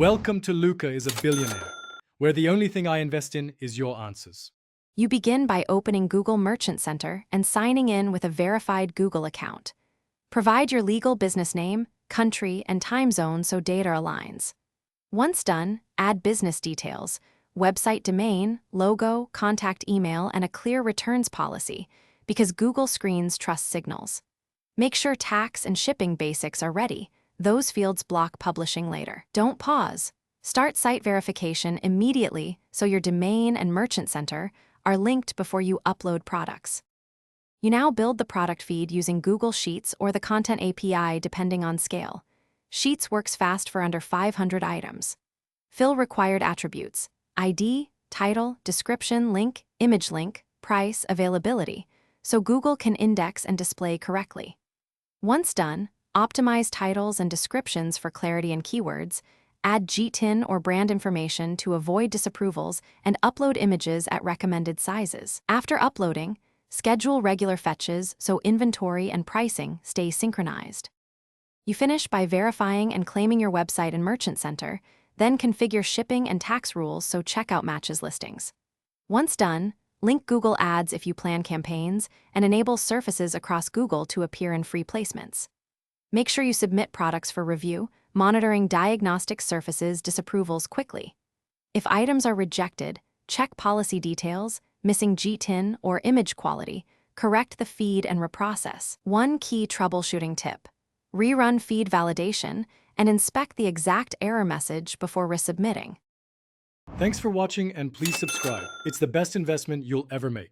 Welcome to Luca is a Billionaire, where the only thing I invest in is your answers. You begin by opening Google Merchant Center and signing in with a verified Google account. Provide your legal business name, country, and time zone so data aligns. Once done, add business details, website domain, logo, contact email, and a clear returns policy, because Google screens trust signals. Make sure tax and shipping basics are ready. Those fields block publishing later. Don't pause. Start site verification immediately so your domain and merchant center are linked before you upload products. You now build the product feed using Google Sheets or the Content API depending on scale. Sheets works fast for under 500 items. Fill required attributes: ID, title, description, link, image link, price, availability, so Google can index and display correctly. Once done, optimize titles and descriptions for clarity and keywords, add GTIN or brand information to avoid disapprovals, and upload images at recommended sizes. After uploading, schedule regular fetches so inventory and pricing stay synchronized. You finish by verifying and claiming your website and merchant center, then configure shipping and tax rules so checkout matches listings. Once done, link Google Ads if you plan campaigns, and enable surfaces across Google to appear in free placements. Make sure you submit products for review, monitoring diagnostic surfaces disapprovals quickly. If items are rejected, check policy details, missing GTIN or image quality, correct the feed and reprocess. One key troubleshooting tip: rerun feed validation and inspect the exact error message before resubmitting. Thanks for watching and please subscribe. It's the best investment you'll ever make.